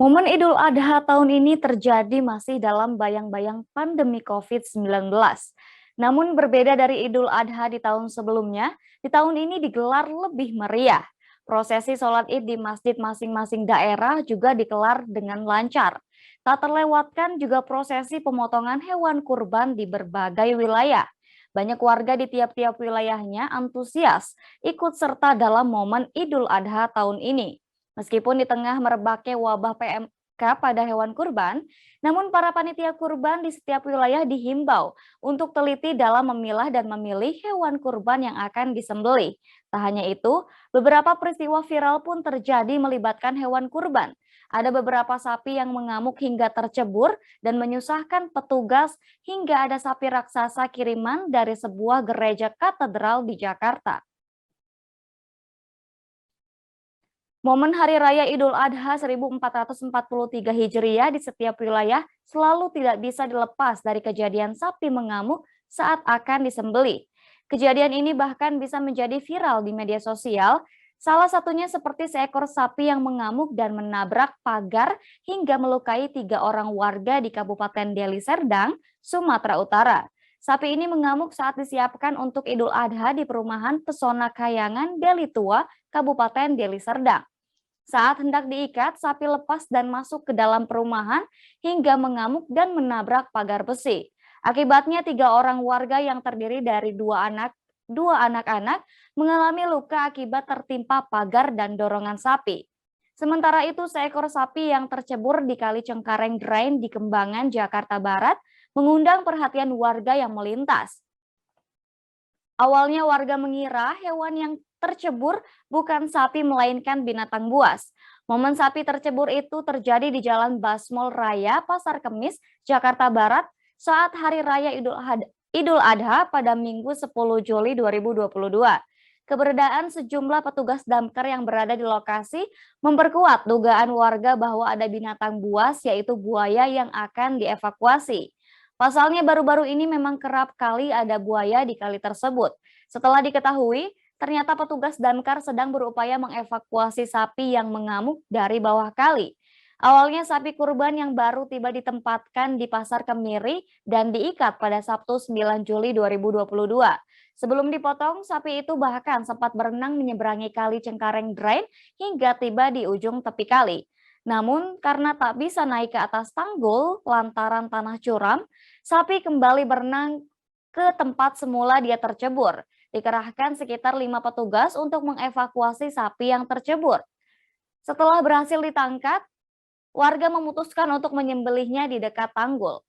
Momen Idul Adha tahun ini terjadi masih dalam bayang-bayang pandemi COVID-19. Namun berbeda dari Idul Adha di tahun sebelumnya, di tahun ini digelar lebih meriah. Prosesi sholat Id di masjid masing-masing daerah juga digelar dengan lancar. Tak terlewatkan juga prosesi pemotongan hewan kurban di berbagai wilayah. Banyak warga di tiap-tiap wilayahnya antusias ikut serta dalam momen Idul Adha tahun ini. Meskipun di tengah merebaknya wabah PMK pada hewan kurban, namun para panitia kurban di setiap wilayah dihimbau untuk teliti dalam memilah dan memilih hewan kurban yang akan disembelih. Tak hanya itu, beberapa peristiwa viral pun terjadi melibatkan hewan kurban. Ada beberapa sapi yang mengamuk hingga tercebur dan menyusahkan petugas, hingga ada sapi raksasa kiriman dari sebuah gereja katedral di Jakarta. Momen Hari Raya Idul Adha 1443 Hijriah di setiap wilayah selalu tidak bisa dilepas dari kejadian sapi mengamuk saat akan disembelih. Kejadian ini bahkan bisa menjadi viral di media sosial, salah satunya seperti seekor sapi yang mengamuk dan menabrak pagar hingga melukai 3 orang warga di Kabupaten Deli Serdang, Sumatera Utara. Sapi ini mengamuk saat disiapkan untuk Idul Adha di perumahan Pesona Kayangan Deli Tua, Kabupaten Deli Serdang. Saat hendak diikat, sapi lepas dan masuk ke dalam perumahan hingga mengamuk dan menabrak pagar besi. Akibatnya 3 orang warga yang terdiri dari dua anak-anak mengalami luka akibat tertimpa pagar dan dorongan sapi. Sementara itu, seekor sapi yang tercebur di Kali Cengkareng Drain di Kembangan, Jakarta Barat mengundang perhatian warga yang melintas. Awalnya warga mengira hewan yang tercebur bukan sapi melainkan binatang buas. Momen sapi tercebur itu terjadi di Jalan Basmol Raya, Pasar Kemis, Jakarta Barat saat Hari Raya Idul Adha pada Minggu 10 Juli 2022. Keberadaan sejumlah petugas damkar yang berada di lokasi memperkuat dugaan warga bahwa ada binatang buas, yaitu buaya yang akan dievakuasi. Pasalnya baru-baru ini memang kerap kali ada buaya di kali tersebut. Setelah diketahui, ternyata petugas damkar sedang berupaya mengevakuasi sapi yang mengamuk dari bawah kali. Awalnya sapi kurban yang baru tiba ditempatkan di Pasar Kemiri dan diikat pada Sabtu 9 Juli 2022. Sebelum dipotong, sapi itu bahkan sempat berenang menyeberangi Kali Cengkareng Drain hingga tiba di ujung tepi kali. Namun karena tak bisa naik ke atas tanggul lantaran tanah curam, sapi kembali berenang ke tempat semula dia tercebur. Dikerahkan sekitar 5 petugas untuk mengevakuasi sapi yang tercebur. Setelah berhasil ditangkap, warga memutuskan untuk menyembelihnya di dekat tanggul.